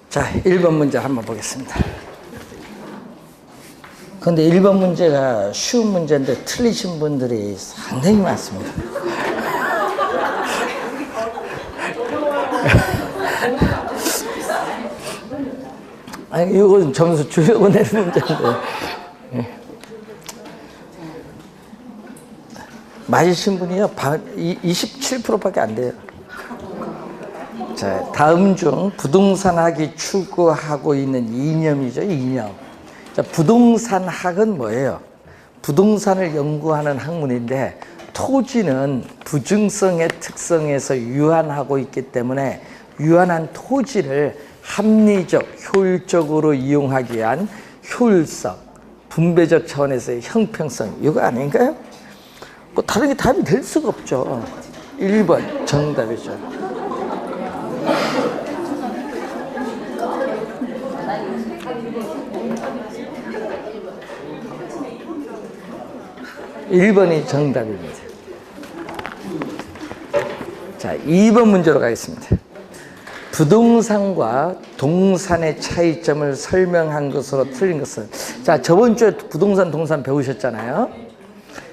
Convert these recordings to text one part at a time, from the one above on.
자, 1번 문제 한번 보겠습니다. 근데 1번 문제가 쉬운 문제인데 틀리신 분들이 상당히 많습니다. 아니, 이건 점수 주려고 내는 문제인데. 맞으신 분이요, 27%밖에 안 돼요. 자, 다음 중 부동산학이 추구하고 있는 이념이죠, 이념. 자, 부동산학은 뭐예요? 부동산을 연구하는 학문인데, 토지는 부증성의 특성에서 유한하고 있기 때문에 유한한 토지를 합리적, 효율적으로 이용하기 위한 효율성, 분배적 차원에서의 형평성, 이거 아닌가요? 뭐 다른 게 답이 될 수가 없죠. 1번 정답이죠. (1번이) 정답입니다. 자, 2번 문제로 가겠습니다. 부동산과 동산의 차이점을 설명한 것으로 틀린 것은, 자, 저번 주에 부동산, 동산 배우셨잖아요.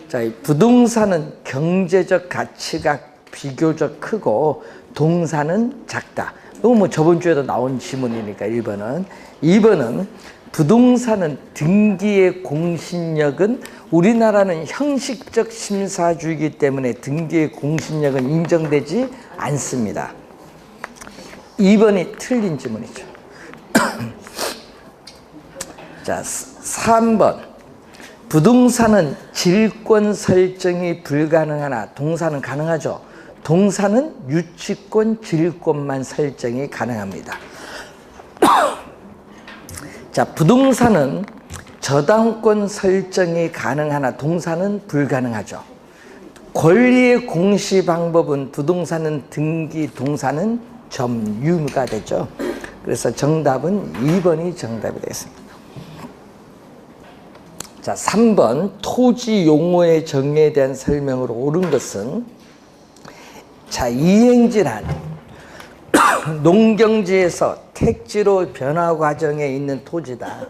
자, 이 부동산은 경제적 가치가 비교적 크고 동산은 작다. 이거 뭐 저번 주에도 나온 지문이니까 1번은. 2번은 부동산은 등기의 공신력은, 우리나라는 형식적 심사주의이기 때문에 등기의 공신력은 인정되지 않습니다. 2번이 틀린 지문이죠. 자, 3번. 부동산은 질권 설정이 불가능하나 동산은 가능하죠. 동산은 유치권, 질권만 설정이 가능합니다. 자, 부동산은 저당권 설정이 가능하나 동산은 불가능하죠. 권리의 공시 방법은 부동산은 등기, 동산은 점유가 되죠. 그래서 정답은 2번이 정답이 되겠습니다. 자, 3번 토지 용어의 정의에 대한 설명으로 옳은 것은, 자, 이행지란 농경지에서 택지로 변화 과정에 있는 토지다.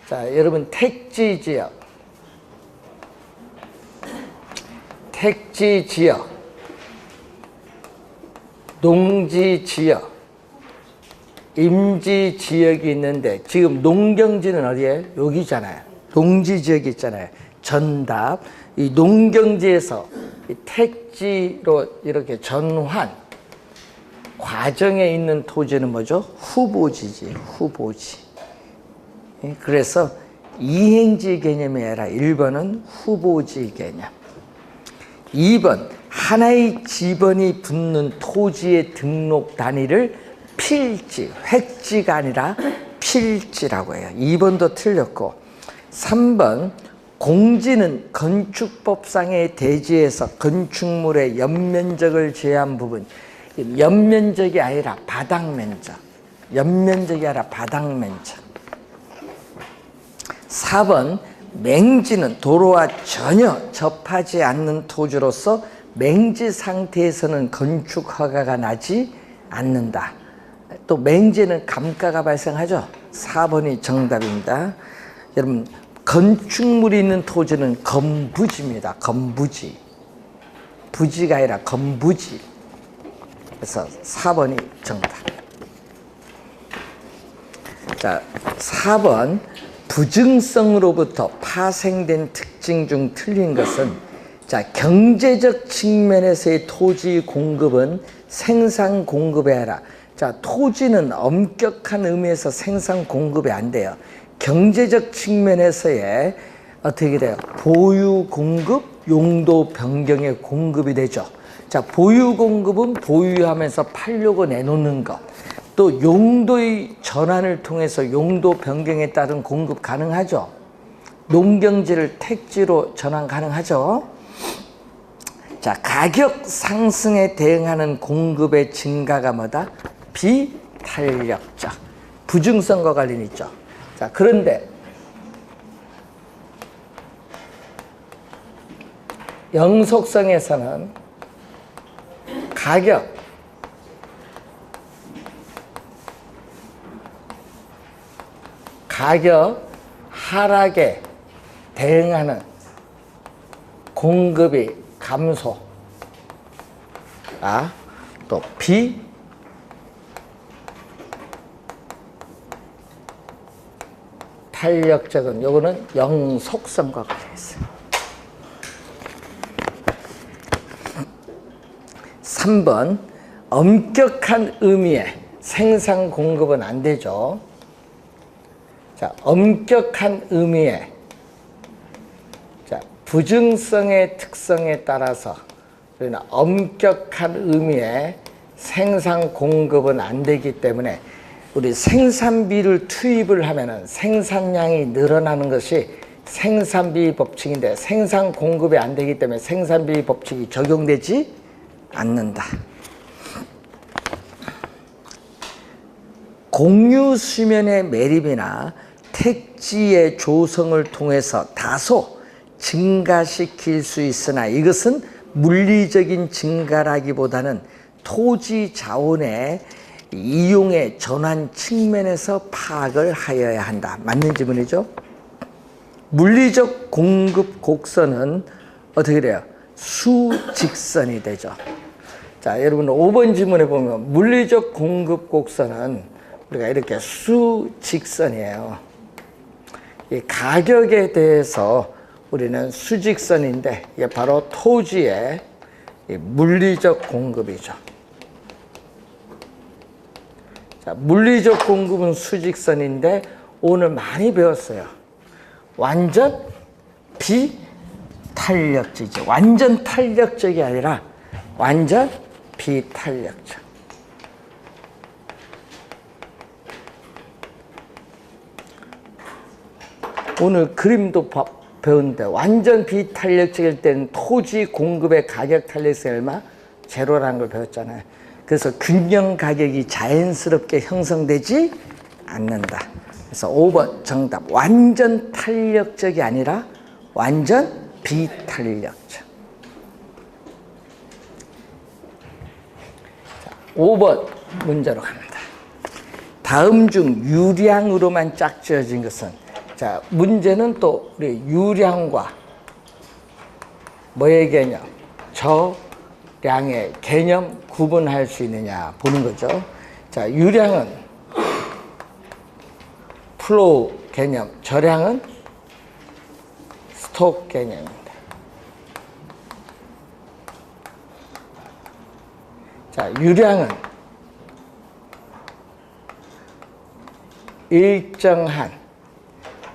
자, 여러분, 택지지역, 택지지역, 농지지역, 임지지역이 있는데, 지금 농경지는 어디에? 여기잖아요. 농지지역이 있잖아요. 정답. 이 농경지에서 이 택지로 이렇게 전환 과정에 있는 토지는 뭐죠? 후보지지, 후보지. 그래서 이행지 개념이 아니라 1번은 후보지 개념. 2번, 하나의 지번이 붙는 토지의 등록 단위를 필지, 획지가 아니라 필지라고 해요. 2번도 틀렸고, 3번, 공지는 건축법상의 대지에서 건축물의 연면적을 제한 부분, 연면적이 아니라 바닥면적, 연면적이 아니라 바닥면적. 4번, 맹지는 도로와 전혀 접하지 않는 토지로서 맹지 상태에서는 건축 허가가 나지 않는다. 또 맹지는 감가가 발생하죠. 4번이 정답입니다. 여러분, 건축물이 있는 토지는 건부지입니다. 건부지. 부지가 아니라 건부지. 그래서 4번이 정답. 자, 4번. 부증성으로부터 파생된 특징 중 틀린 것은, 자, 경제적 측면에서의 토지 공급은 생산 공급이 아니라, 자, 토지는 엄격한 의미에서 생산 공급이 안 돼요. 경제적 측면에서의 어떻게 돼요? 보유 공급, 용도 변경의 공급이 되죠. 자, 보유 공급은 보유하면서 팔려고 내놓는 것. 또 용도의 전환을 통해서 용도 변경에 따른 공급 가능하죠. 농경지를 택지로 전환 가능하죠. 자, 가격 상승에 대응하는 공급의 증가가 뭐다? 비탄력적. 부증성과 관련이 있죠. 자, 그런데 영속성에서는 가격, 가격 하락에 대응하는 공급이 감소. 또 비탄력적은 요거는 영속성과 관련이 있어요. 3번 엄격한 의미의 생산 공급은 안 되죠. 자, 엄격한 의미의 부증성의 특성에 따라서 우리는 엄격한 의미의 생산 공급은 안 되기 때문에 우리 생산비를 투입을 하면은 생산량이 늘어나는 것이 생산비 법칙인데 생산 공급이 안 되기 때문에 생산비 법칙이 적용되지 않는다. 공유 수면의 매립이나 택지의 조성을 통해서 다소 증가시킬 수 있으나 이것은 물리적인 증가라기보다는 토지 자원의 이용의 전환 측면에서 파악을 하여야 한다. 맞는 지문이죠? 물리적 공급 곡선은 어떻게 돼요? 수직선이 되죠. 자, 여러분 5번 지문에 보면 물리적 공급 곡선은 우리가 이렇게 수직선이에요. 이 가격에 대해서 우리는 수직선인데 이게 바로 토지의 물리적 공급이죠. 자, 물리적 공급은 수직선인데 오늘 많이 배웠어요. 완전 비탄력적이죠. 완전 탄력적이 아니라 완전 비탄력적. 오늘 그림도 배웠는데 완전 비탄력적일 때는 토지 공급의 가격 탄력성이 얼마? 제로라는 걸 배웠잖아요. 그래서 균형 가격이 자연스럽게 형성되지 않는다. 그래서 5번 정답. 완전 탄력적이 아니라 완전 비탄력적. 5번 문제로 갑니다. 다음 중 유량으로만 짝지어진 것은, 자, 문제는 또 우리 유량과 뭐의 개념? 저량의 개념 구분할 수 있느냐 보는 거죠. 자, 유량은 플로우 개념, 저량은 스톡 개념입니다. 자, 유량은 일정한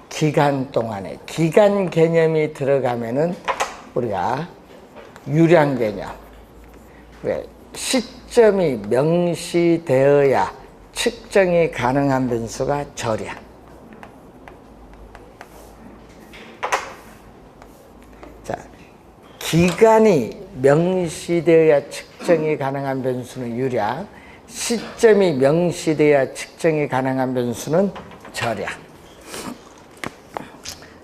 기간 동안에 기간 개념이 들어가면은 우리가 유량 개념. 왜? 시점이 명시되어야 측정이 가능한 변수가 저량. 자, 기간이 명시되어야 측정이 가능한 변수는 유량, 시점이 명시되어야 측정이 가능한 변수는 저량.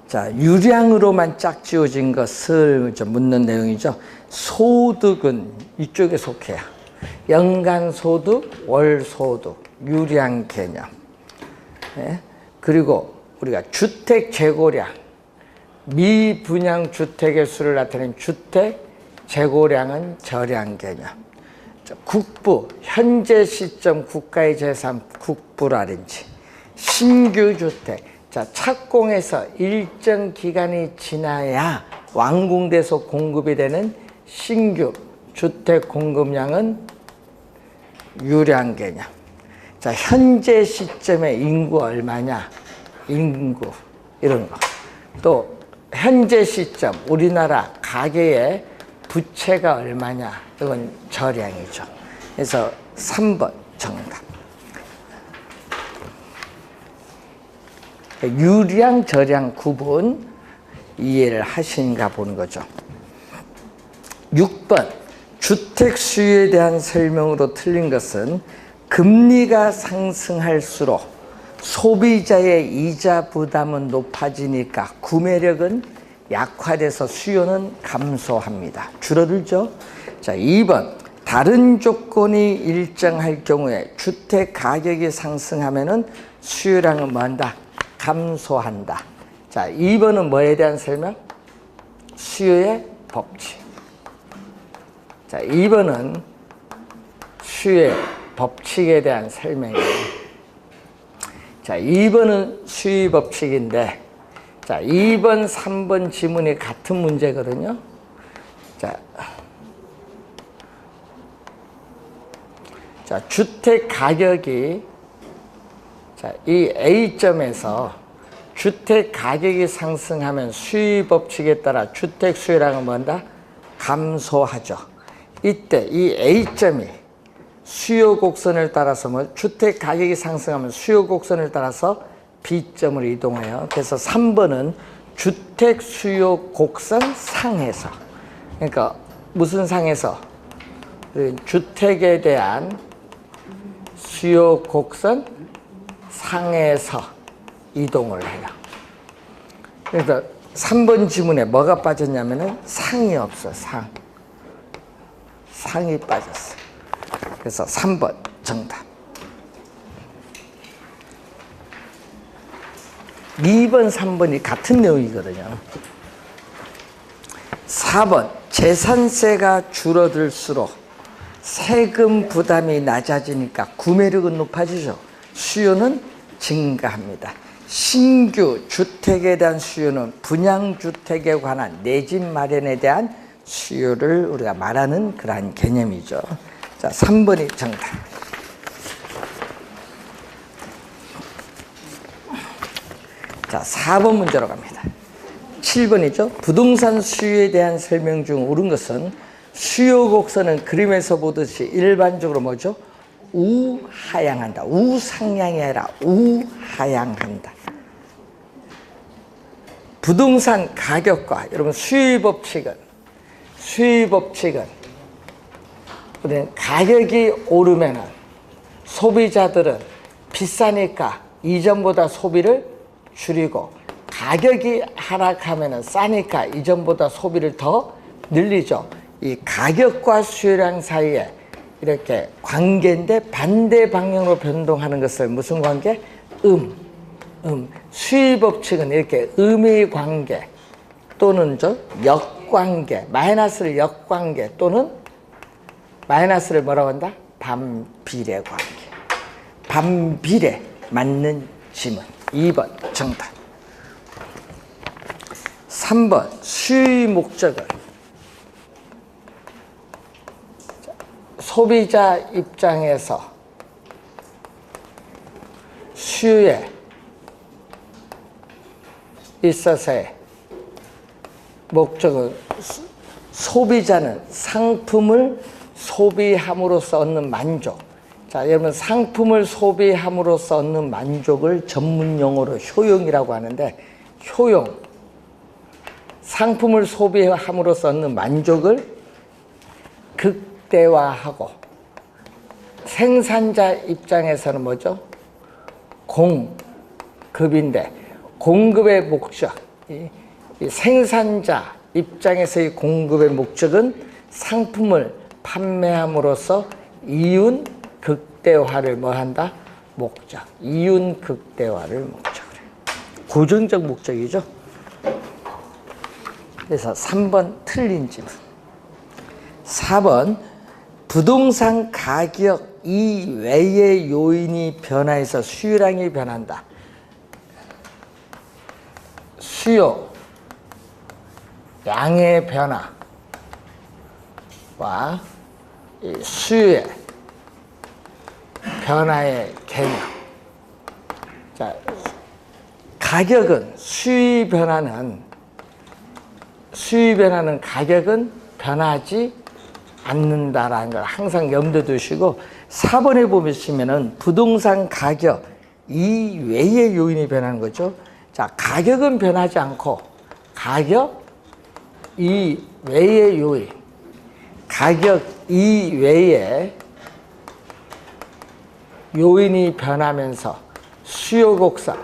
자, 유량으로만 짝지어진 것을 좀 묻는 내용이죠. 소득은 이쪽에 속해요. 연간 소득, 월 소득, 유량 개념. 네? 그리고 우리가 주택 재고량, 미분양 주택의 수를 나타내는 주택 재고량은 저량 개념. 자, 국부, 현재 시점 국가의 재산 국부라든지 신규 주택. 자, 착공해서 일정 기간이 지나야 완공돼서 공급이 되는 신규 주택 공급량은 유량 개념. 자, 현재 시점에 인구 얼마냐? 인구, 이런 거. 또 현재 시점 우리나라 가계의 부채가 얼마냐? 이건 저량이죠. 그래서 3번 정답. 유량, 저량 구분 이해를 하시는가 보는 거죠. 6번 주택 수요에 대한 설명으로 틀린 것은 금리가 상승할수록 소비자의 이자 부담은 높아지니까 구매력은 약화돼서 수요는 감소합니다. 줄어들죠. 자, 2번 다른 조건이 일정할 경우에 주택 가격이 상승하면은 수요량은 뭐한다? 감소한다. 자, 2번은 뭐에 대한 설명? 수요의 법칙. 자, 2번은 수요의 법칙에 대한 설명이에요. 자, 2번은 수요의 법칙인데, 자, 2번, 3번 지문이 같은 문제거든요. 자, 주택 가격이, 자, 이 A점에서 주택 가격이 상승하면 수요 법칙에 따라 주택 수요량은 뭔다? 감소하죠. 이때 이 A점이 수요 곡선을 따라서 뭐 주택 가격이 상승하면 수요 곡선을 따라서 B점으로 이동해요. 그래서 3번은 주택 수요 곡선 상에서, 그러니까 무슨 상에서? 주택에 대한 수요 곡선 상에서 이동을 해요. 그래서 3번 지문에 뭐가 빠졌냐면은 상이 없어. 상이 빠졌어. 그래서 3번 정답. 2번, 3번이 같은 내용이거든요. 4번, 재산세가 줄어들수록 세금 부담이 낮아지니까 구매력은 높아지죠. 수요는 증가합니다. 신규 주택에 대한 수요는 분양주택에 관한 내 집 마련에 대한 수요를 우리가 말하는 그러한 개념이죠. 자, 3번이 정답. 자, 4번 문제로 갑니다. 7번이죠. 부동산 수요에 대한 설명 중 옳은 것은 수요 곡선은 그림에서 보듯이 일반적으로 뭐죠? 우하향한다. 우상향이 아니라 우하향한다. 부동산 가격과 여러분 수요 법칙은 우리는 가격이 오르면은 소비자들은 비싸니까 이전보다 소비를 줄이고, 가격이 하락하면은 싸니까 이전보다 소비를 더 늘리죠. 이 가격과 수요량 사이에 이렇게 관계인데 반대 방향으로 변동하는 것을 무슨 관계? 수요 법칙은 이렇게 음의 관계 또는 역관계, 마이너스를 역관계 또는 마이너스를 뭐라고 한다? 반비례 관계. 반비례 맞는 지문. 2번 정답. 3번 수요의 목적은 소비자 입장에서 수요에 있어서의 목적은 소비자는 상품을 소비함으로써 얻는 만족. 자, 여러분 상품을 소비함으로써 얻는 만족을 전문 용어로 효용이라고 하는데, 효용, 상품을 소비함으로써 얻는 만족을 극대화하고, 생산자 입장에서는 뭐죠? 공급인데 공급의 목적, 이 생산자 입장에서의 공급의 목적은 상품을 판매함으로써 이윤 극대화를 뭐 한다? 목적. 이윤 극대화를 목적으로 해요. 고정적 목적이죠. 그래서 3번 틀린 질문. 4번 부동산 가격 이외의 요인이 변화해서 수요량이 변한다. 수요 양의 변화와 이 수요의 변화의 개념. 자, 가격은 수요 변화는 가격은 변하지 않는다라는 걸 항상 염두에 두시고, 4번에 보시면은 부동산 가격 이외의 요인이 변하는 거죠. 자, 가격은 변하지 않고 가격 이외의 요인, 가격 이외의 요인이 변하면서 수요 곡선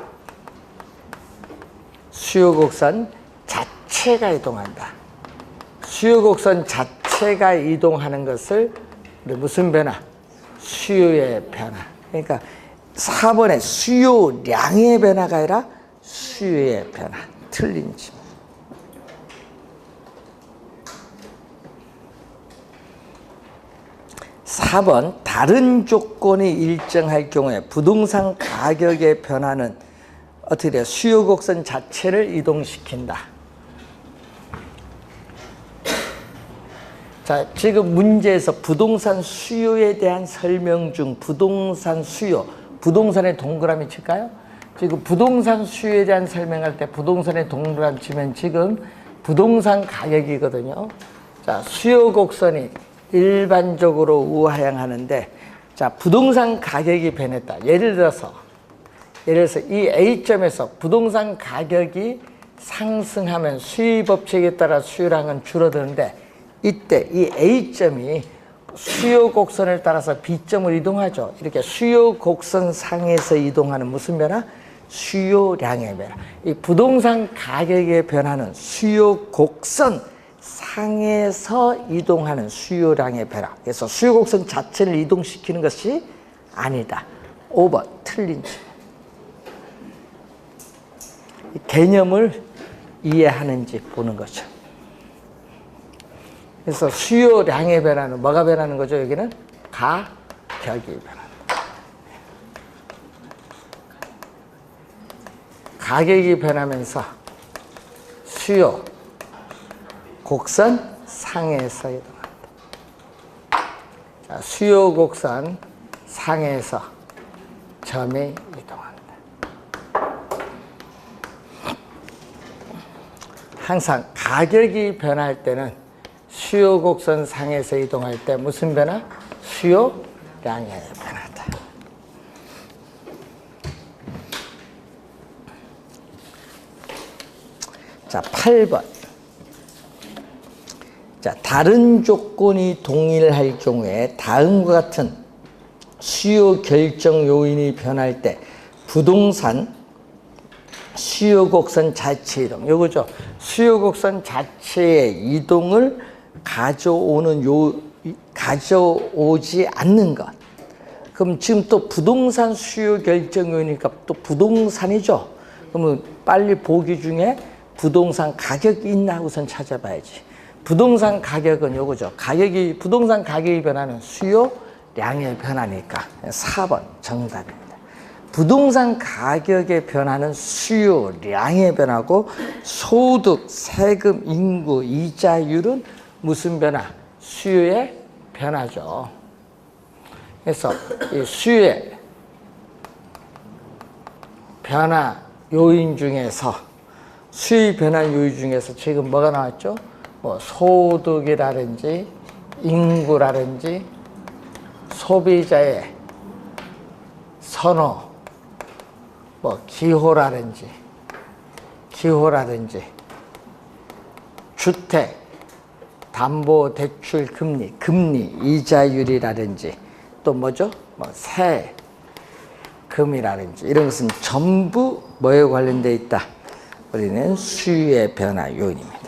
자체가 이동한다. 수요 곡선 자체가 이동하는 것을 우리 무슨 변화? 수요의 변화. 그러니까 4번의 수요량의 변화가 아니라 수요의 변화. 틀린 질문. 4번 다른 조건이 일정할 경우에 부동산 가격의 변화는 어떻게 돼요? 수요 곡선 자체를 이동시킨다. 자, 지금 문제에서 부동산 수요에 대한 설명 중 부동산 수요, 부동산의 동그라미 칠까요? 지금 부동산 수요에 대한 설명할 때 부동산의 동그라미 치면 지금 부동산 가격이거든요. 자, 수요 곡선이 일반적으로 우하향하는데, 자, 부동산 가격이 변했다. 예를 들어서 이 A점에서 부동산 가격이 상승하면 수요 법칙에 따라 수요량은 줄어드는데, 이때 이 A점이 수요 곡선을 따라서 B점을 이동하죠. 이렇게 수요 곡선 상에서 이동하는 무슨 변화? 수요량의 변화. 이 부동산 가격의 변화는 수요 곡선 상에서 이동하는 수요량의 변화. 그래서 수요 곡선 자체를 이동시키는 것이 아니다. 5번 틀린 질문. 개념을 이해하는지 보는 거죠. 그래서 수요량의 변화는 뭐가 변하는 거죠? 여기는 가격이 변한다. 가격이 변하면서 수요 곡선 상에서 이동한다. 자, 수요 곡선 상에서 점이 이동한다. 항상 가격이 변할 때는 수요 곡선 상에서 이동할 때 무슨 변화? 수요량의 변화다. 자, 8번. 자, 다른 조건이 동일할 경우에 다음과 같은 수요 결정 요인이 변할 때 부동산 수요 곡선 자체 이동, 요거죠. 수요 곡선 자체의 이동을 가져오지 않는 것. 그럼 지금 또 부동산 수요 결정 요인이니까 또 부동산이죠. 그러면 빨리 보기 중에 부동산 가격이 있나 우선 찾아봐야지. 부동산 가격은 요거죠. 부동산 가격이 변하는 수요량의 변화니까 4번 정답입니다. 부동산 가격의 변화는 수요량의 변화고, 소득, 세금, 인구, 이자율은 무슨 변화? 수요의 변화죠. 그래서 이 수요의 변화 요인 중에서 수요 변화 요인 중에서 지금 뭐가 나왔죠? 뭐 소득이라든지 인구라든지 소비자의 선호, 뭐 기호라든지 주택, 담보대출 금리 이자율이라든지 또 뭐죠? 뭐 세금이라든지 이런 것은 전부 뭐에 관련되어 있다? 우리는 수요의 변화 요인입니다.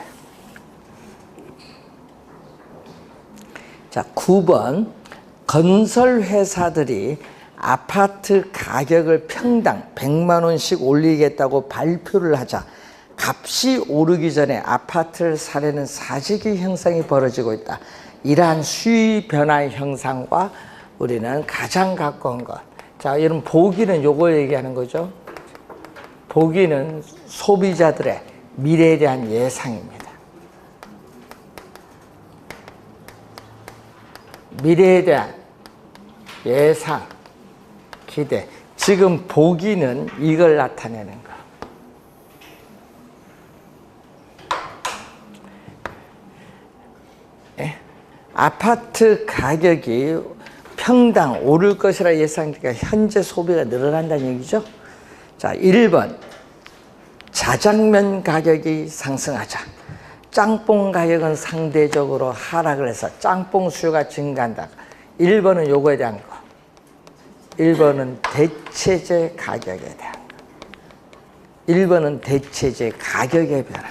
자, 9번. 건설회사들이 아파트 가격을 평당 100만 원씩 올리겠다고 발표를 하자 값이 오르기 전에 아파트를 사려는 사재기 현상이 벌어지고 있다. 이러한 수요 변화 형상과 우리는 가장 가까운 것. 자, 여러분 보기는 요걸 얘기하는 거죠. 보기는 소비자들의 미래에 대한 예상입니다. 미래에 대한 예상, 기대. 지금 보기는 이걸 나타내는 거. 예? 아파트 가격이 평당 오를 것이라 예상되니까 현재 소비가 늘어난다는 얘기죠. 자, 1번. 자장면 가격이 상승하자. 짬뽕 가격은 상대적으로 하락을 해서 짬뽕 수요가 증가한다. 1번은 요거에 대한 거. 1번은 대체재 가격에 대한 거. 1번은 대체재 가격의 변화.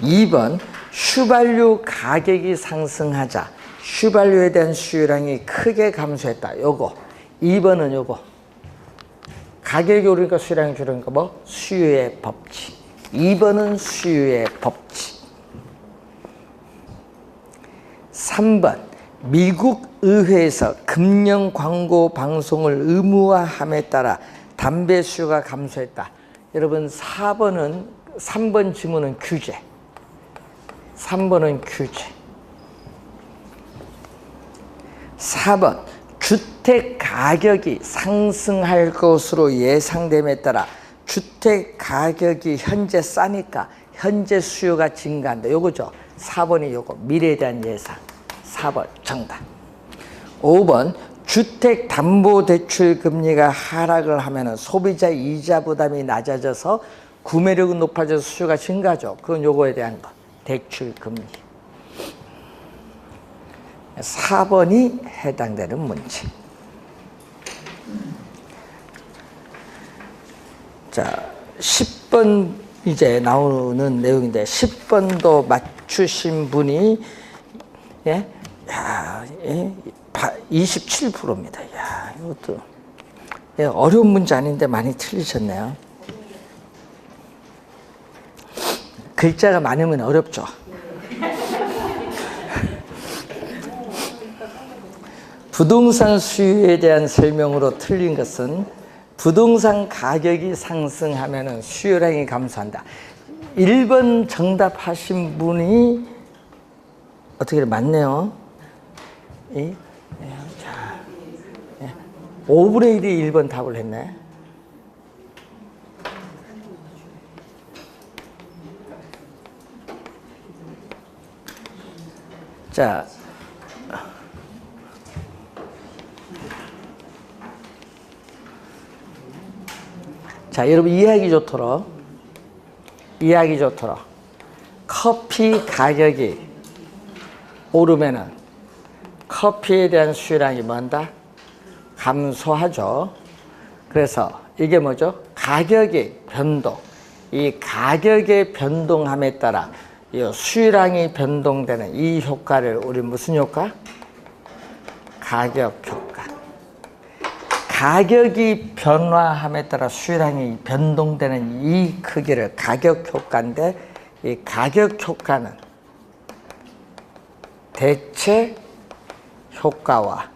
2번 휘발유 가격이 상승하자 휘발유에 대한 수요량이 크게 감소했다. 요거. 2번은 요거. 가격이 오르니까 수요량이 줄으니까 뭐? 수요의 법칙. 2번은 수요의 법칙. 3번 미국 의회에서 금연 광고 방송을 의무화함에 따라 담배 수요가 감소했다. 여러분 3번 지문은 규제. 3번은 규제. 4번 주택 가격이 상승할 것으로 예상됨에 따라 주택 가격이 현재 싸니까 현재 수요가 증가한다. 요거죠. 4번이 요거. 미래에 대한 예상. 4번 정답. 5번 주택담보대출 금리가 하락을 하면 소비자 이자 부담이 낮아져서 구매력은 높아져서 수요가 증가하죠. 그건 요거에 대한 거. 대출 금리. 4번이 해당되는 문제. 자, 10번 이제 나오는 내용인데 10번도 맞추신 분이 27%입니다. 야, 이것도 어려운 문제 아닌데 많이 틀리셨네요. 글자가 많으면 어렵죠. 부동산 수요에 대한 설명으로 틀린 것은 부동산 가격이 상승하면 수요량이 감소한다. 1번 정답하신 분이 어떻게 맞네요. 5분의 1이 1번 답을 했네. 자, 여러분 이해하기 좋도록 커피 가격이 오르면은 커피에 대한 수요량이 뭐한다? 감소하죠. 그래서 이게 뭐죠? 가격의 변동. 이 가격의 변동함에 따라 이 수요량이 변동되는 이 효과를 우리 무슨 효과? 가격 효과. 가격이 변화함에 따라 수요량이 변동되는 이 크기를 가격 효과인데 이 가격 효과는 대체 효과와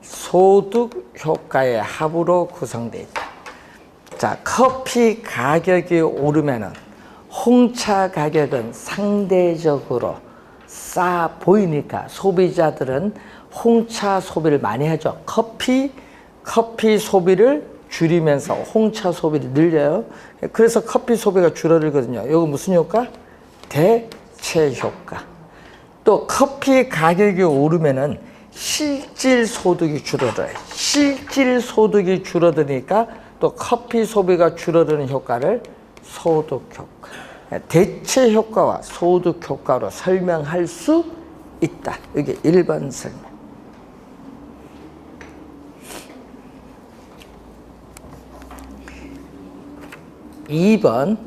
소득 효과의 합으로 구성되어 있다. 자, 커피 가격이 오르면은 홍차 가격은 상대적으로 싸 보이니까 소비자들은 홍차 소비를 많이 하죠. 커피 소비를 줄이면서 홍차 소비를 늘려요. 그래서 커피 소비가 줄어들거든요. 이거 무슨 효과? 대체 효과. 또 커피 가격이 오르면은 실질 소득이 줄어들어요. 실질 소득이 줄어드니까 또 커피 소비가 줄어드는 효과를 소득 효과. 대체 효과와 소득 효과로 설명할 수 있다. 이게 1번 설명. 2번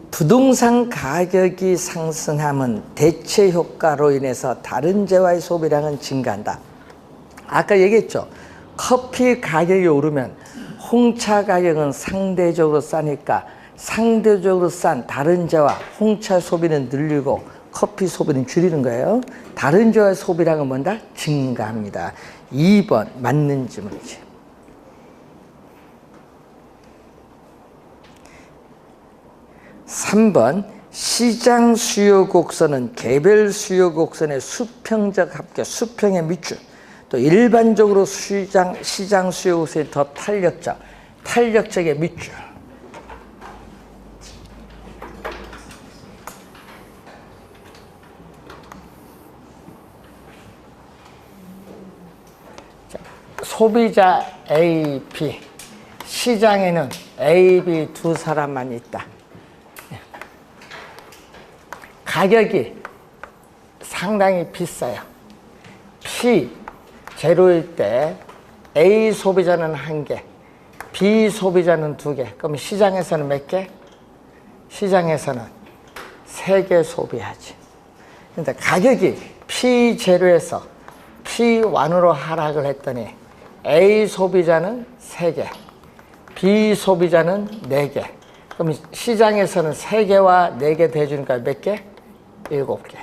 부동산 가격이 상승하면 대체 효과로 인해서 다른 재화의 소비량은 증가한다. 아까 얘기했죠. 커피 가격이 오르면 홍차 가격은 상대적으로 싸니까 상대적으로 싼 다른 재화 홍차 소비는 늘리고 커피 소비는 줄이는 거예요. 다른 재화의 소비량은 뭔가 증가합니다. 2번 맞는 질문이지. 3번 시장 수요 곡선은 개별 수요 곡선의 수평적 합계, 수평의 밑줄. 또 일반적으로 시장 수요 곡선이 더 탄력적의 밑줄. 자, 소비자 A, B. 시장에는 A, B 두 사람만 있다. 가격이 상당히 비싸요. P 제로일 때 A 소비자는 1개, B 소비자는 2개. 그럼 시장에서는 몇 개? 시장에서는 3개 소비하지. 근데 가격이 P 제로에서 P1으로 하락을 했더니 A 소비자는 3개, 비소비자는 4개. 그럼 시장에서는 3개와 4개 대주니까 몇 개? 7개.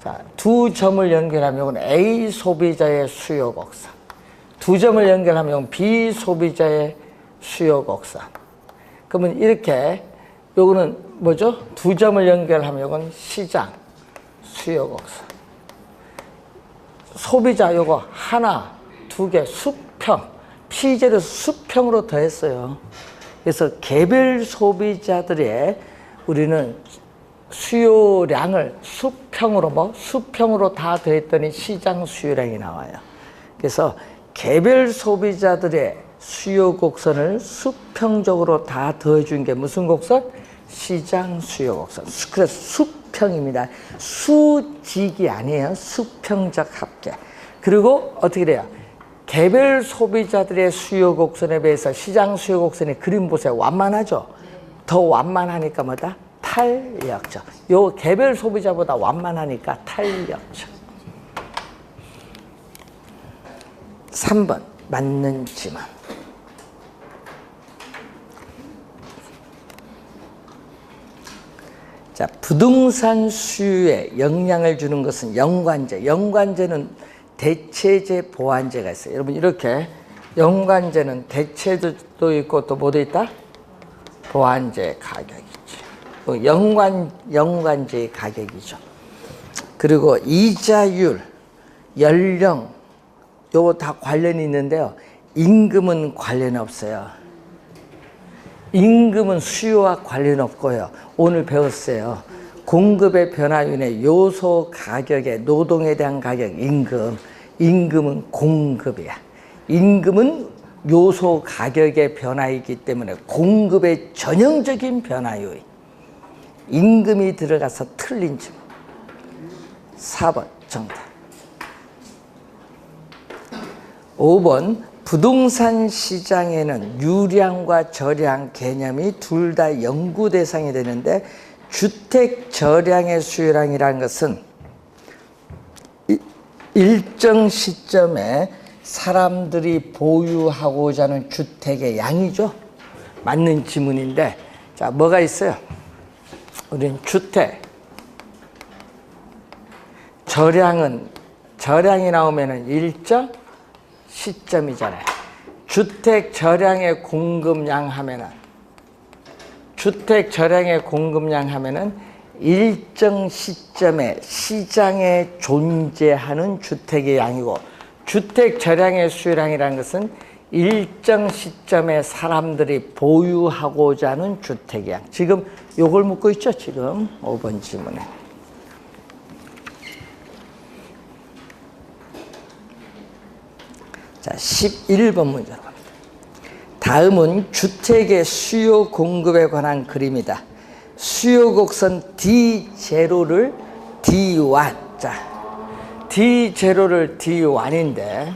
자, 2점을 연결하면 이건 A 소비자의 수요 곡선. 2점을 연결하면 이건 B 소비자의 수요 곡선. 그러면 이렇게 요거는 뭐죠? 2점을 연결하면 이건 시장 수요 곡선. 소비자 요거 하나, 2개, 수평. P제를 수평으로 더했어요. 그래서 개별 소비자들의 우리는 수요량을 수평으로 수평으로 다 더했더니 시장 수요량이 나와요. 그래서 개별 소비자들의 수요 곡선을 수평적으로 다 더해준 게 무슨 곡선? 시장 수요 곡선. 그래서 수평입니다. 수직이 아니에요. 수평적 합계. 그리고 어떻게 돼요? 개별 소비자들의 수요 곡선에 비해서 시장 수요 곡선의 그림 보세요. 완만하죠? 더 완만하니까 뭐다? 탄력적. 요 개별 소비자보다 완만하니까 탄력적. 3번 맞는 질문. 자, 부동산 수요에 영향을 주는 것은 연관제. 연관제는 대체제, 보완제가 있어요. 여러분 이렇게 연관제는 대체도 있고 또 뭐도 있다? 보완제 가격이죠. 연관제의 가격이죠. 그리고 이자율, 연령 요거 다 관련이 있는데요. 임금은 관련 없어요. 임금은 수요와 관련 없고요. 오늘 배웠어요. 공급의 변화로 인해 요소 가격의 노동에 대한 가격, 임금은 공급이야. 임금은 요소 가격의 변화이기 때문에 공급의 전형적인 변화 요인. 임금이 들어가서 틀린 질문. 4번 정답. 5번 부동산 시장에는 유량과 저량 개념이 둘 다 연구 대상이 되는데 주택 저량의 수요량이라는 것은 일정 시점에 사람들이 보유하고자 하는 주택의 양이죠. 맞는 지문인데, 자, 뭐가 있어요? 우리는 주택 저량이 나오면은 일정 시점이잖아요. 주택 저량의 공급량 하면은 일정 시점에 시장에 존재하는 주택의 양이고, 주택 저량의 수요량이라는 것은 일정 시점에 사람들이 보유하고자 하는 주택의 양. 지금 요걸 묻고 있죠, 지금 5번 질문에. 자, 11번 문제로 갑니다. 다음은 주택의 수요 공급에 관한 그림이다. 수요 곡선 D0를 D1. 자, D0를 D1인데,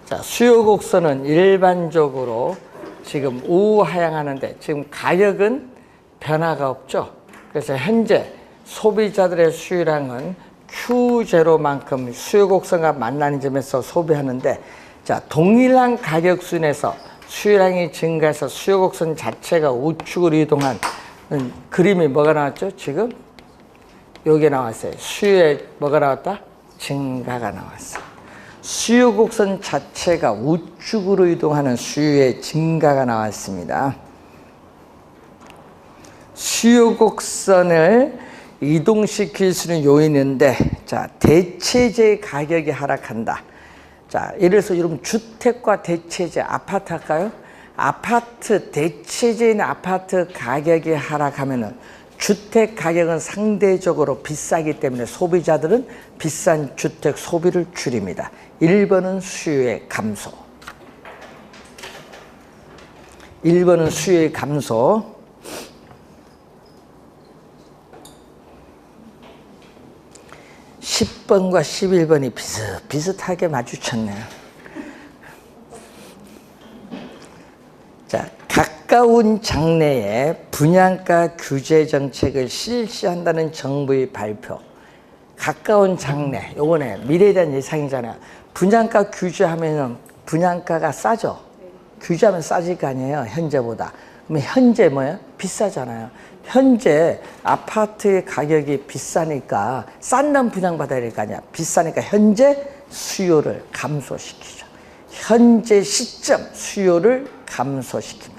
자, 수요 곡선은 일반적으로 지금 우하향하는데 지금 가격은 변화가 없죠. 그래서 현재 소비자들의 수요량은 Q0만큼 수요 곡선과 만나는 점에서 소비하는데, 자, 동일한 가격 수준에서 수요량이 증가해서 수요 곡선 자체가 우측으로 이동한 그림이 뭐가 나왔죠? 지금 여기 나왔어요. 수요에 뭐가 나왔다? 증가가 나왔어. 수요 곡선 자체가 우측으로 이동하는 수요의 증가가 나왔습니다. 수요 곡선을 이동시킬 수 있는 요인인데, 자, 대체재 가격이 하락한다. 자, 예를 들어서 여러분 주택과 대체재, 아파트 할까요? 아파트, 대체재인 아파트 가격이 하락하면은 주택 가격은 상대적으로 비싸기 때문에 소비자들은 비싼 주택 소비를 줄입니다. 1번은 수요의 감소. 1번은 수요의 감소. 10번과 11번이 비슷하게 마주쳤네요. 자, 가까운 장래에 분양가 규제 정책을 실시한다는 정부의 발표. 가까운 장래, 요거네 미래에 대한 예상이잖아요. 분양가 규제하면은 분양가가 싸죠. 규제하면 싸질 거 아니에요, 현재보다. 그러면 현재 뭐예요? 비싸잖아요. 현재 아파트의 가격이 비싸니까 싼 돈 분양받아야 될 거 아니야. 비싸니까 현재 수요를 감소시키죠. 현재 시점 수요를 감소시킵니다.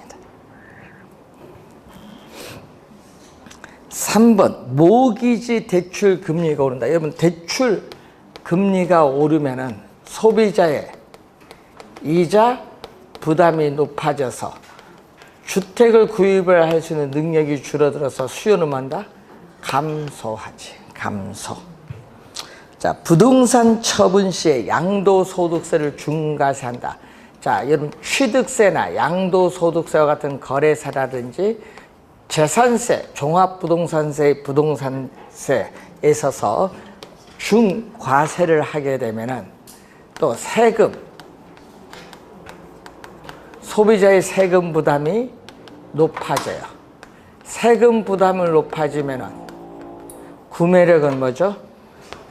3번 모기지 대출 금리가 오른다. 여러분 대출 금리가 오르면은 소비자의 이자 부담이 높아져서 주택을 구입을 할 수 있는 능력이 줄어들어서 수요는 뭔다? 감소하지. 감소. 자, 부동산 처분 시에 양도소득세를 중과세한다. 자, 여러분 취득세나 양도소득세와 같은 거래세라든지 재산세, 종합부동산세의 부동산세에 있어서 중과세를 하게 되면은 또 세금, 소비자의 세금 부담이 높아져요. 세금 부담을 높아지면은 구매력은 뭐죠?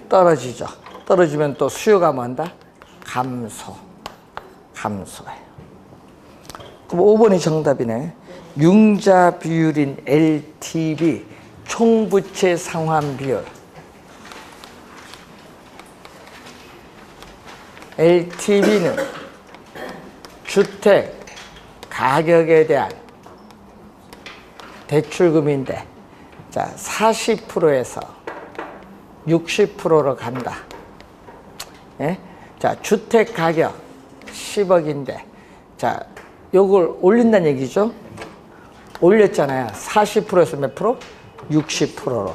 떨어지죠. 떨어지면 또 수요가 뭔다? 감소해요. 그럼 5번이 정답이네. 융자 비율인 LTV, 총부채 상환 비율. LTV는 주택 가격에 대한 대출금인데, 자, 40%에서 60%로 간다. 예? 자, 주택 가격 10억인데, 자, 요걸 올린다는 얘기죠? 올렸잖아요. 40%에서 몇 프로? 60%로.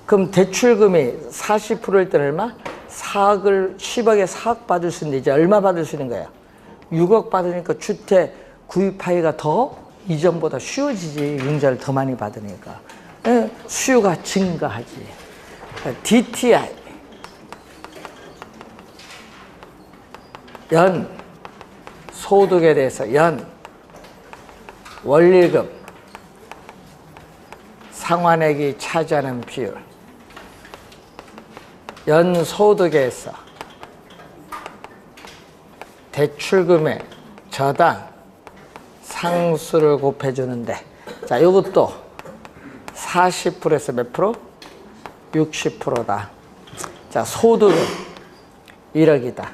그럼 대출금이 40%일 때는 얼마? 4억을, 10억에 4억 받을 수 있는데, 이제 얼마 받을 수 있는 거예요? 6억 받으니까 주택 구입하기가 더 이전보다 쉬워지지. 융자를 더 많이 받으니까. 예, 수요가 증가하지. DTI. 연 소득에 대해서 연 원리금 상환액이 차지하는 비율. 연 소득에서 대출금의 저당 상수를 곱해주는데, 자, 이것도 40%에서 몇 프로? 60%다. 자, 소득은 1억이다.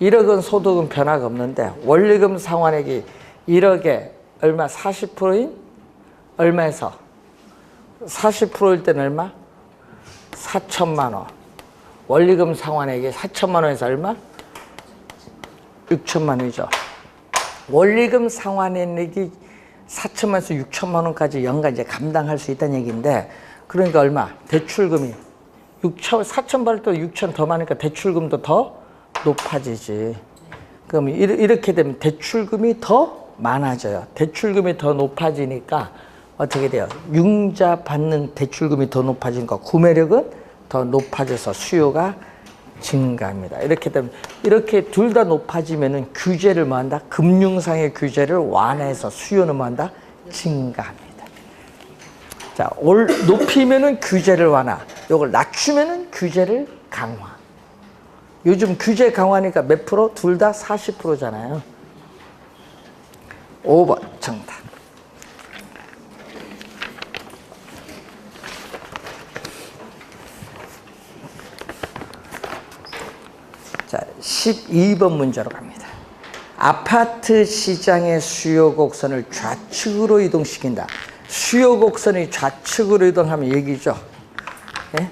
1억은 소득은 변화가 없는데, 원리금 상환액이 1억에 얼마? 40%인? 얼마에서? 40%일 때는 얼마? 4천만 원. 원리금 상환액이 4천만 원에서 얼마? 6천만 원이죠. 원리금 상환액이 4천만 원에서 6천만 원까지 연간 이제 감당할 수 있다는 얘기인데, 그러니까 얼마? 대출금이 4천 받을 때 6천 더 많으니까 대출금도 더 높아지지. 그럼 이렇게 되면 대출금이 더 많아져요. 대출금이 더 높아지니까 어떻게 돼요? 융자 받는 대출금이 더 높아지니까 구매력은 더 높아져서 수요가 증가합니다. 이렇게 되면, 이렇게 둘 다 높아지면은 규제를 뭐 한다? 금융상의 규제를 완화해서 수요는 뭐 한다? 증가합니다. 자, 높이면은 규제를 완화, 요걸 낮추면은 규제를 강화. 요즘 규제 강화니까 몇 프로? 둘 다 40%잖아요. 5번 정답. 자, 12번 문제로 갑니다. 아파트 시장의 수요 곡선을 좌측으로 이동시킨다. 수요 곡선이 좌측으로 이동하면 얘기죠. 예?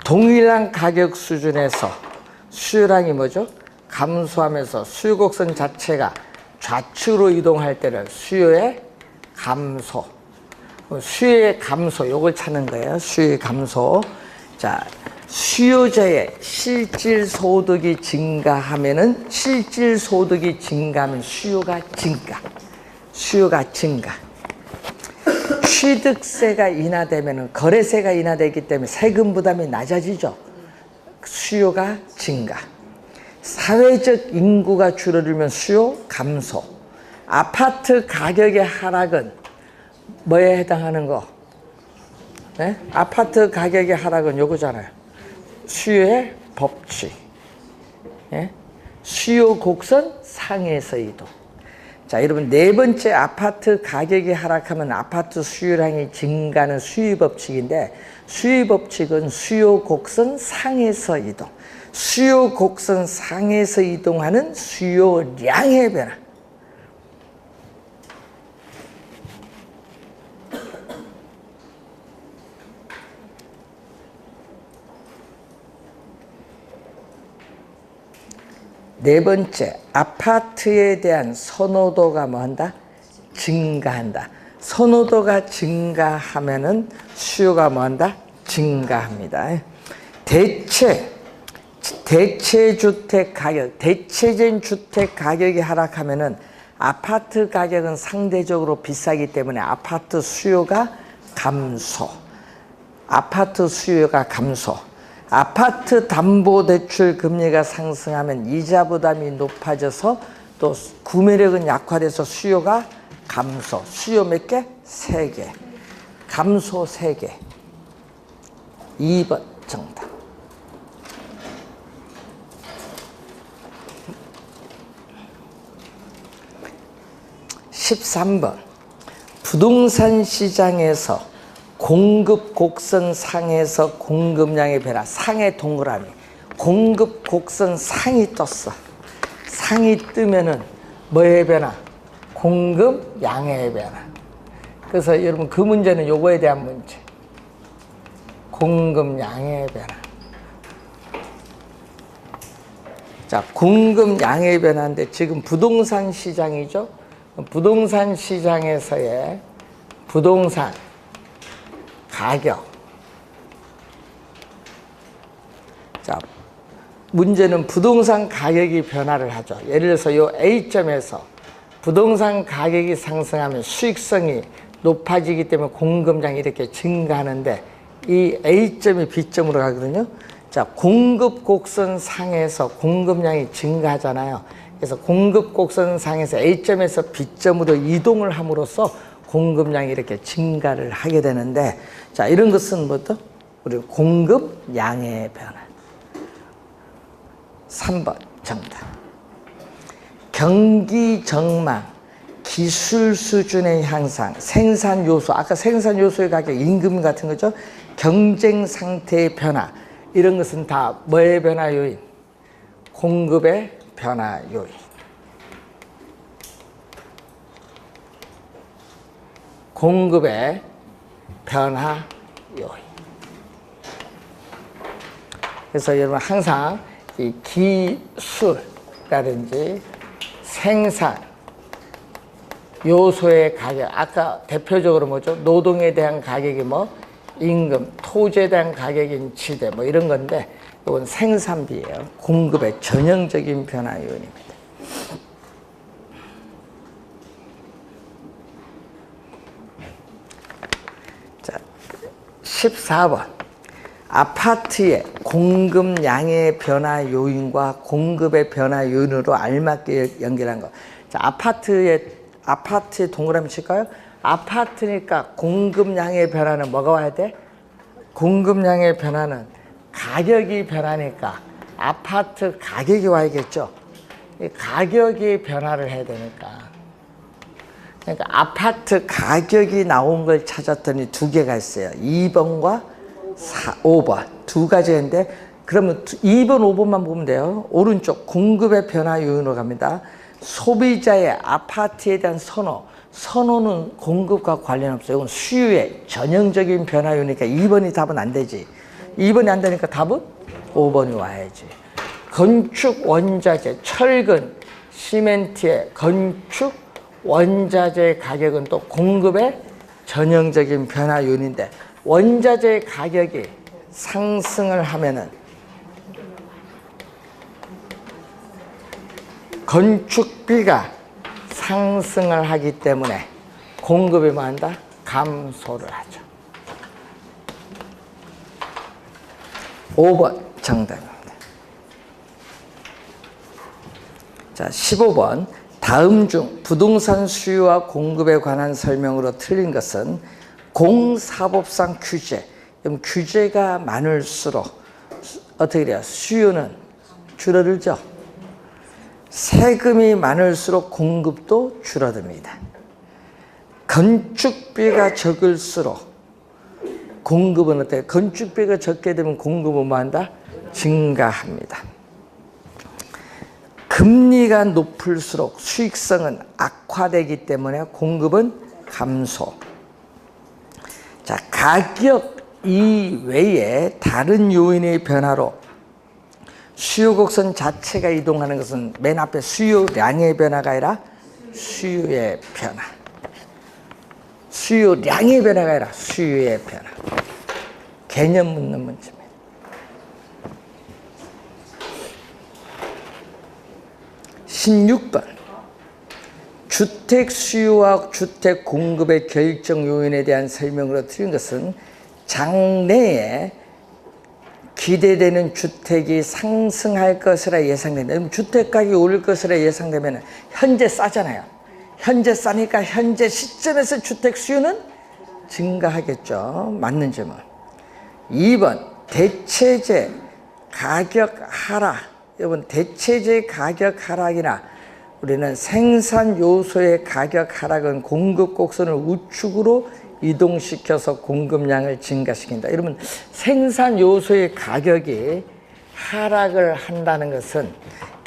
동일한 가격 수준에서 수요량이 뭐죠? 감소하면서 수요 곡선 자체가 좌측으로 이동할 때를 수요의 감소. 수요의 감소, 요걸 찾는 거예요. 수요의 감소. 자, 수요자의 실질 소득이 증가하면은, 실질 소득이 증가하면 수요가 증가. 수요가 증가. 취득세가 인하되면은 거래세가 인하되기 때문에 세금 부담이 낮아지죠. 수요가 증가. 사회적 인구가 줄어들면 수요 감소. 아파트 가격의 하락은 뭐에 해당하는 거? 네? 아파트 가격의 하락은 요거잖아요. 수요의 법칙. 예? 수요 곡선 상에서 이동. 자, 여러분 네 번째 아파트 가격이 하락하면 아파트 수요량이 증가하는 수요 법칙인데 수요 법칙은 수요 곡선 상에서 이동. 수요 곡선 상에서 이동하는 수요량의 변화. 네 번째, 아파트에 대한 선호도가 뭐한다? 증가한다. 선호도가 증가하면은 수요가 뭐한다? 증가합니다. 대체주택 가격, 대체된 주택 가격이 하락하면은 아파트 가격은 상대적으로 비싸기 때문에 아파트 수요가 감소. 아파트 수요가 감소. 아파트 담보대출 금리가 상승하면 이자 부담이 높아져서 또 구매력은 약화돼서 수요가 감소. 수요 몇 개? 3개. 감소 3개. 2번 정답. 13번. 부동산 시장에서 공급 곡선 상에서 공급량의 변화. 상의 동그라미. 공급 곡선 상이 떴어. 상이 뜨면은 뭐의 변화? 공급 양의 변화. 그래서 여러분 그 문제는 요거에 대한 문제. 공급 양의 변화. 자, 공급 양의 변화인데 지금 부동산 시장이죠. 부동산 시장에서의 부동산 가격. 자, 문제는 부동산 가격이 변화를 하죠. 예를 들어서 요 A점에서 부동산 가격이 상승하면 수익성이 높아지기 때문에 공급량이 이렇게 증가하는데 이 A점이 B점으로 가거든요. 자, 공급 곡선 상에서 공급량이 증가하잖아요. 그래서 공급 곡선 상에서 A점에서 B점으로 이동을 함으로써 공급량이 이렇게 증가를 하게 되는데, 자, 이런 것은 뭐죠? 우리 공급량의 변화. 3번 정답. 경기 전망, 기술 수준의 향상, 생산 요소, 아까 생산 요소의 가격, 임금 같은 거죠. 경쟁 상태의 변화, 이런 것은 다 뭐의 변화 요인? 공급의 변화 요인. 공급의 변화 요인. 그래서 여러분 항상 이 기술이라든지 생산 요소의 가격, 아까 대표적으로 뭐죠? 노동에 대한 가격이 뭐 임금, 토지에 대한 가격인 지대 뭐 이런 건데 이건 생산비예요. 공급의 전형적인 변화 요인입니다. 자, 14번. 아파트의 공급량의 변화 요인과 공급의 변화 요인으로 알맞게 연결한 거. 자, 아파트에 동그라미 칠까요? 아파트니까 공급량의 변화는 뭐가 와야 돼? 공급량의 변화는 가격이 변하니까 아파트 가격이 와야겠죠. 이 가격이 변화를 해야 되니까. 그러니까 아파트 가격이 나온 걸 찾았더니 두 개가 있어요. 2번과 5번 두 가지인데, 그러면 2번, 5번만 보면 돼요. 오른쪽 공급의 변화 요인으로 갑니다. 소비자의 아파트에 대한 선호는 공급과 관련 없어요. 이건 수요의 전형적인 변화 요인이니까 2번이 답은 안 되지. 2번이 안 되니까 답은 5번이 와야지. 건축 원자재, 철근, 시멘트의 건축 원자재 가격은 또 공급의 전형적인 변화 요인인데, 원자재 가격이 상승을 하면은 건축비가 상승을 하기 때문에 공급이 뭐한다? 감소를 하죠. 5번 정답입니다. 자, 15번. 다음 중 부동산 수요와 공급에 관한 설명으로 틀린 것은 공사법상 규제. 규제가 많을수록 어떻게 돼요? 수요는 줄어들죠. 세금이 많을수록 공급도 줄어듭니다. 건축비가 적을수록 공급은 어때요? 건축비가 적게 되면 공급은 뭐한다? 증가합니다. 금리가 높을수록 수익성은 악화되기 때문에 공급은 감소. 자, 가격 이외에 다른 요인의 변화로 수요 곡선 자체가 이동하는 것은 맨 앞에 수요량의 변화가 아니라 수요의 변화. 수요량의 변화가 아니라 수요의 변화. 개념 묻는 문제입니다. 16번. 주택 수요와 주택 공급의 결정 요인에 대한 설명으로 드린 것은 장래에 기대되는 주택이 상승할 것이라 예상된다. 주택 가격이 오를 것이라 예상되면 현재 싸잖아요. 현재 싸니까 현재 시점에서 주택 수요는 증가하겠죠. 맞는 질문. 2번 대체재 가격 하락. 여러분 대체재 가격 하락이나 우리는 생산 요소의 가격 하락은 공급 곡선을 우측으로 이동시켜서 공급량을 증가시킨다. 여러분 생산 요소의 가격이 하락을 한다는 것은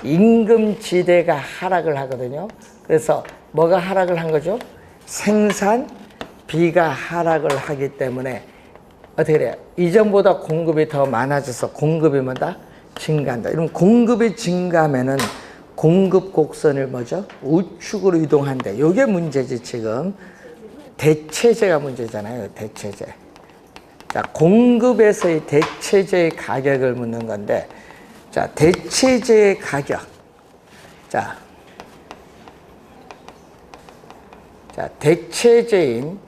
임금지대가 하락을 하거든요. 그래서 뭐가 하락을 한 거죠? 생산비가 하락을 하기 때문에 어떻게 돼요? 이전보다 공급이 더 많아져서 공급이 뭐다? 증가한다. 이러면 공급이 증가하면은 공급 곡선을 뭐죠? 우측으로 이동한다. 이게 문제지 지금. 대체재가 문제잖아요. 대체재. 자, 공급에서의 대체재의 가격을 묻는 건데, 자, 대체재의 가격. 자, 대체재인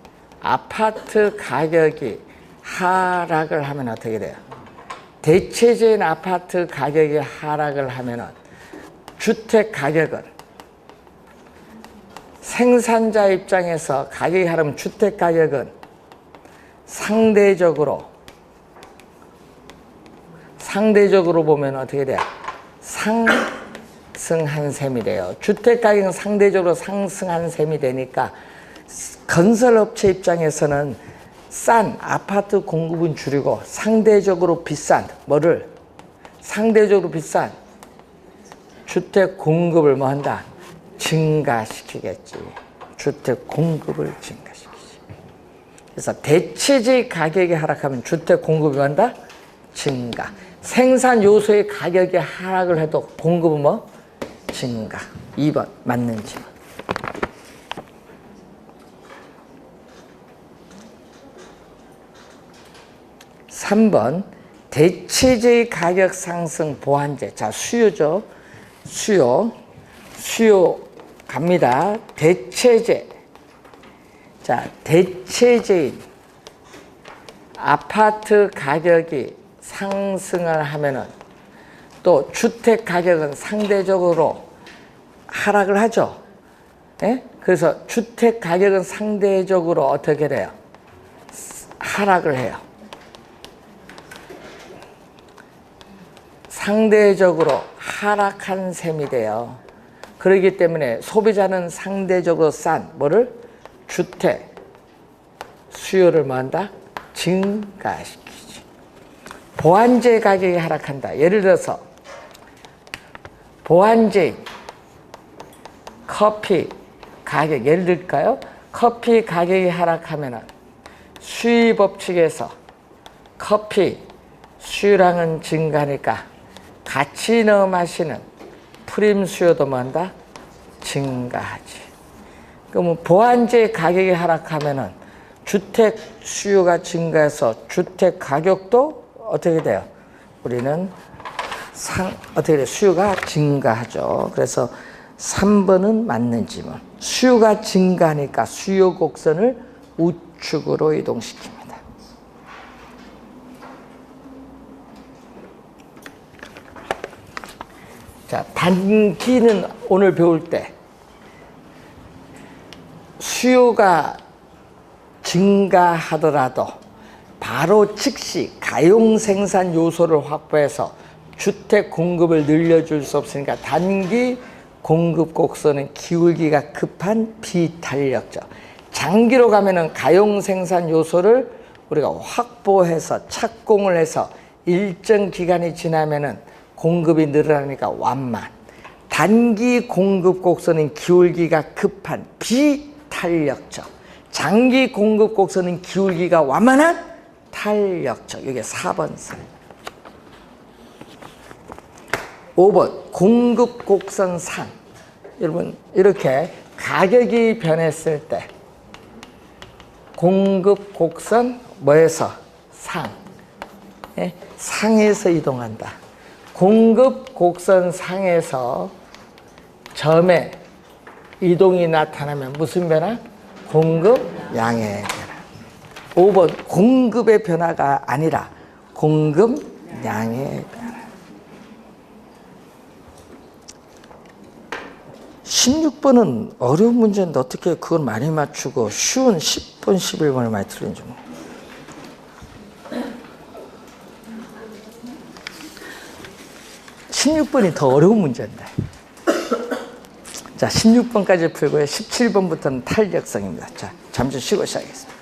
아파트 가격이 하락을 하면 어떻게 돼요? 대체재인 아파트 가격이 하락을 하면은 주택 가격은 생산자 입장에서 가격이 하락하면 주택 가격은 상대적으로 보면 어떻게 돼요? 상승한 셈이 돼요. 주택 가격은 상대적으로 상승한 셈이 되니까 건설업체 입장에서는 싼 아파트 공급은 줄이고 상대적으로 비싼 상대적으로 비싼 주택 공급을 뭐 한다? 증가시키겠지. 주택 공급을 증가시키지. 그래서 대체재 가격이 하락하면 주택 공급이 한다? 증가. 생산 요소의 가격이 하락을 해도 공급은 뭐? 증가. 2번 맞는 질문. 3번 대체재의 가격 상승 보완제. 자, 수요죠. 수요 갑니다. 대체재. 자, 대체재인 아파트 가격이 상승을 하면은 또 주택 가격은 상대적으로 하락을 하죠. 예? 그래서 주택 가격은 상대적으로 어떻게 돼요? 하락을 해요. 상대적으로 하락한 셈이 돼요. 그렇기 때문에 소비자는 상대적으로 싼 뭐를? 주택 수요를 뭐 한다? 증가시키지. 보완제 가격이 하락한다. 예를 들어서 보완제 커피 가격 예를 들까요? 커피 가격이 하락하면은 수입업측에서 커피 수요량은 증가하니까 같이 넣어 마시는 프림 수요도 뭐한다? 증가하지. 그러면 보완제 가격이 하락하면은 주택 수요가 증가해서 주택 가격도 어떻게 돼요? 우리는 어떻게 돼요? 수요가 증가하죠. 그래서 3번은 맞는 질문. 수요가 증가하니까 수요 곡선을 우측으로 이동시킵니다. 자, 단기는 오늘 배울 때 수요가 증가하더라도 바로 즉시 가용 생산 요소를 확보해서 주택 공급을 늘려줄 수 없으니까 단기 공급 곡선은 기울기가 급한 비탄력적. 장기로 가면은 가용 생산 요소를 우리가 확보해서 착공을 해서 일정 기간이 지나면은 공급이 늘어나니까 완만. 단기 공급 곡선은 기울기가 급한 비탄력적. 장기 공급 곡선은 기울기가 완만한 탄력적. 이게 4번 선. 5번 공급 곡선 상. 여러분 이렇게 가격이 변했을 때 공급 곡선 뭐에서? 상. 예? 상에서 이동한다. 공급 곡선 상에서 점에 이동이 나타나면 무슨 변화? 공급 양의 변화. 5번 공급의 변화가 아니라 공급 양의 변화. 16번은 어려운 문제인데 어떻게 그걸 많이 맞추고 쉬운 10번, 11번을 많이 틀린지 뭐. 16번이 더 어려운 문제인데. 자, 16번까지 풀고요. 17번부터는 탄력성입니다. 자, 잠시 쉬고 시작하겠습니다.